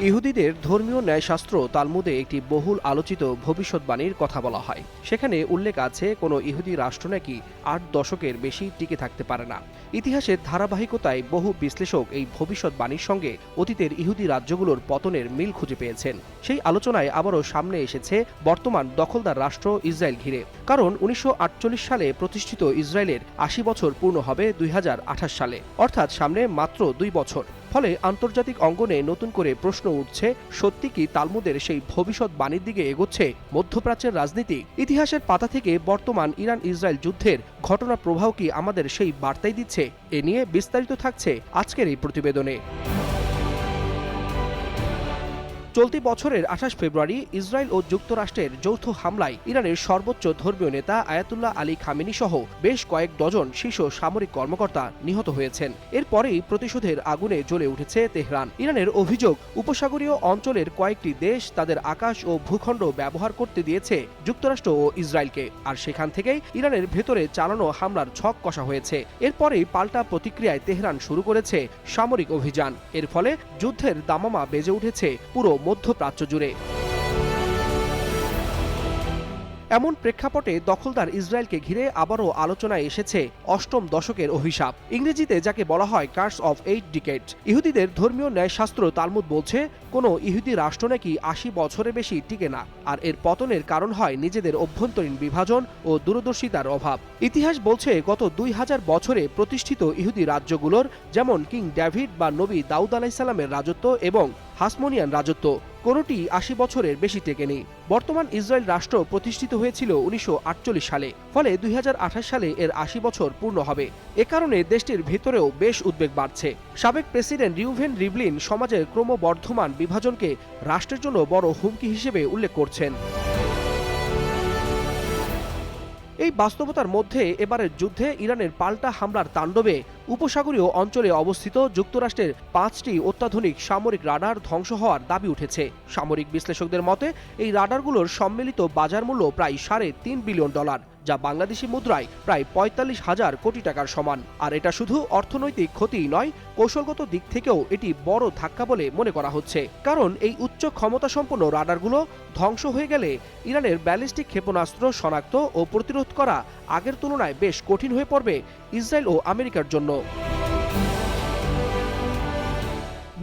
ইহুদিদের ধর্মীয় ন্যায়শাস্ত্র তালমুদে একটি বহুল আলোচিত ভবিষ্যৎবাণীর কথা বলা হয়। সেখানে উল্লেখ আছে কোনো ইহুদি রাষ্ট্র নাকি ৮ দশকের বেশি টিকে থাকতে পারে না। ইতিহাসের ধারাবাহিকতায় বহু বিশ্লেষক এই ভবিষ্যৎবাণীর সঙ্গে অতীতের ইহুদি রাজ্যগুলোর পতনের মিল খুঁজে পেয়েছেন। সেই আলোচনায় আবারও সামনে এসেছে বর্তমান দখলদার রাষ্ট্র ইসরায়েল ঘিরে। কারণ ১৯৪৮ সালে প্রতিষ্ঠিত ইসরায়েলের ৮০ বছর পূর্ণ হবে ২০২৮ সালে, অর্থাৎ সামনে মাত্র ২ বছর। ফলে আন্তর্জাতিক অঙ্গনে নতুন করে প্রশ্ন উঠছে, সত্যি কি তালমুদের সেই ভবিষ্যৎবাণীর দিকে এগোচ্ছে মধ্যপ্রাচ্যের রাজনীতি? ইতিহাসের পাতা থেকে বর্তমান ইরান ইসরায়েল যুদ্ধের ঘটনা প্রবাহ কি আমাদের সেই বার্তাই দিচ্ছে? এ নিয়ে বিস্তারিত থাকছে আজকের এই প্রতিবেদনে। চলতি বছরের ২৮ ফেব্রুয়ারি ইসরায়েল ও যুক্তরাষ্ট্রের যৌথ হামলায় ইরানের সর্বোচ্চ ধর্মীয় নেতা আয়াতুল্লাহ আলী খামেনি সহ বেশ কয়েক ডজন শীর্ষ সামরিক কর্মকর্তা নিহত হয়েছেন। এরপরেই প্রতিশোধের আগুনে জ্বলে উঠেছে তেহরান। ইরানের অভিযোগ, উপসাগরীয় অঞ্চলের কয়েকটি দেশ তাদের আকাশ ও ভূখণ্ড ব্যবহার করতে দিয়েছে যুক্তরাষ্ট্র ও ইসরায়েলকে, আর সেখান থেকেই ইরানের ভেতরে চালানো হামলার ছক কষা হয়েছে। এরপরেই পাল্টা প্রতিক্রিয়ায় তেহরান শুরু করেছে সামরিক অভিযান। এর ফলে যুদ্ধের দামামা বেজে উঠেছে পুরো মধ্যপ্রাচ্য জুড়ে। এমন প্রেক্ষাপটে দখলদার ইসরায়েলকে ঘিরে আবারও আলোচনায় এসেছে অষ্টম দশকের অভিশাপ, ইংরেজিতে যাকে বলা হয় কার্স অফ 8 ডিকেডস। ইহুদিদের ধর্মীয় ন্যায়শাস্ত্র তালমুদ বলছে, কোনো ইহুদি রাষ্ট্র নাকি ৮০ বছরের বেশি টিকে না, আর এর পতনের কারণ হয় নিজেদের অভ্যন্তরীণ বিভাজন ও দূরদর্শিতার অভাব। ইতিহাস বলছে, গত ২০০০ বছরে প্রতিষ্ঠিত ইহুদি রাজ্যগুলোর, যেমন কিং ডেভিড বা নবী দাউদ আলাইসাল্লামের রাজত্ব এবং হাসমোনিয়ান রাজত্ব, কোনোটি ৮০ বছরের বেশি টেকেনি। বর্তমান ইসরায়েল রাষ্ট্র প্রতিষ্ঠিত হয়েছিল ১৯৪৮ সালে, ফলে ২০২৮ সালে এর ৮০ বছর পূর্ণ হবে। এ কারণে দেশটির ভেতরেও বেশ উদ্বেগ বাড়ছে। সাবেক প্রেসিডেন্ট রিউভেন রিভলিন সমাজের ক্রমবর্ধমান বিভাজনকে রাষ্ট্রের জন্য বড় হুমকি হিসেবে উল্লেখ করছেন। এই বাস্তবতার মধ্যে এবারের যুদ্ধে ইরানের পাল্টা হামলার তাণ্ডবে উপসাগরীয় অঞ্চলে অবস্থিত যুক্তরাষ্ট্রের ৫টি অত্যাধুনিক সামরিক রাডার ধ্বংস হওয়ার দাবি উঠেছে। সামরিক বিশ্লেষকদের মতে, এই রাডারগুলোর সম্মিলিত বাজার মূল্য প্রায় $৩.৫ বিলিয়ন, যা বাংলাদেশি মুদ্রায় প্রায় ৪৫,০০০ কোটি টাকার সমান। আর এটা শুধু অর্থনৈতিক ক্ষতিই নয়, কৌশলগত দিক থেকেও এটি বড় ধাক্কা বলে মনে করা হচ্ছে। কারণ এই উচ্চ ক্ষমতাসম্পন্ন রাডারগুলো ধ্বংস হয়ে গেলে ইরানের ব্যালিস্টিক ক্ষেপণাস্ত্র শনাক্ত ও প্রতিরোধ করা আগের তুলনায় বেশ কঠিন হয়ে পড়বে ইসরায়েল ও আমেরিকার জন্য।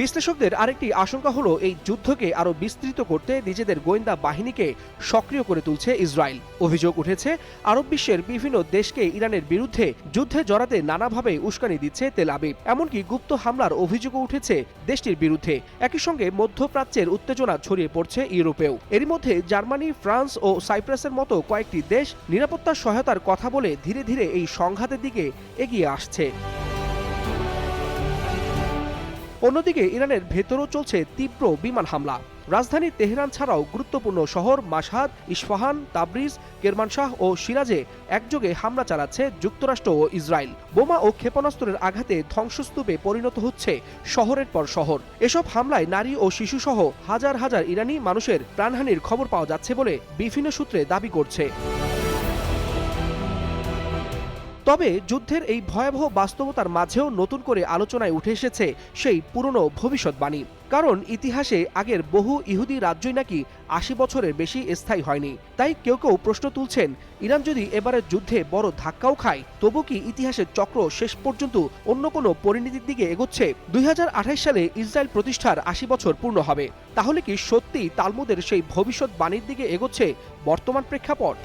বিশ্লেষকদের আরেকটি আশঙ্কা হলো, এই যুদ্ধকে আরও বিস্তৃত করতে নিজেদের গোয়েন্দা বাহিনীকে সক্রিয় করে তুলছে ইসরায়েল। অভিযোগ উঠেছে, আরব বিশ্বের বিভিন্ন দেশকে ইরানের বিরুদ্ধে যুদ্ধে জড়াতে নানাভাবে উস্কানি দিচ্ছে তেল আবিব। এমনকি গুপ্ত হামলার অভিযোগও উঠেছে দেশটির বিরুদ্ধে। একই সঙ্গে মধ্যপ্রাচ্যের উত্তেজনা ছড়িয়ে পড়ছে ইউরোপেও। এরই মধ্যে জার্মানি, ফ্রান্স ও সাইপ্রাসের মতো কয়েকটি দেশ নিরাপত্তা সহায়তার কথা বলে ধীরে ধীরে এই সংঘাতের দিকে এগিয়ে আসছে। অন্যদিকে ইরানের ভেতরও চলছে তীব্র বিমান হামলা। রাজধানী তেহরান ছাড়াও গুরুত্বপূর্ণ শহর মাশহাদ, ইস্পাহান, তাবরিজ, কেরমানশাহ ও সিরাজে একযোগে হামলা চালাচ্ছে যুক্তরাষ্ট্র ও ইসরায়েল। বোমা ও ক্ষেপণাস্ত্রের আঘাতে ধ্বংসস্তূপে পরিণত হচ্ছে শহরের পর শহর। এসব হামলায় নারী ও শিশুসহ হাজার হাজার ইরানি মানুষের প্রাণহানির খবর পাওয়া যাচ্ছে বলে বিভিন্ন সূত্রে দাবি করছে। তবে যুদ্ধের এই ভয়াবহ বাস্তবতার মাঝেও নতুন করে আলোচনায় উঠে এসেছে সেই পুরনো ভবিষ্যৎবাণী। কারণ ইতিহাসে আগের বহু ইহুদি রাজ্যই নাকি ৮০ বছরের বেশি স্থায়ী হয়নি। তাই কেউ কেউ প্রশ্ন তুলছেন, ইরান যদি এবারের যুদ্ধে বড় ধাক্কাও খায়, তবু কি ইতিহাসের চক্র শেষ পর্যন্ত অন্য কোনো পরিণতির দিকে এগোচ্ছে? ২০২৮ সালে ইসরায়েল প্রতিষ্ঠার ৮০ বছর পূর্ণ হবে। তাহলে কি সত্যিই তালমুদের সেই ভবিষ্যৎবাণীর দিকে এগোচ্ছে বর্তমান প্রেক্ষাপট?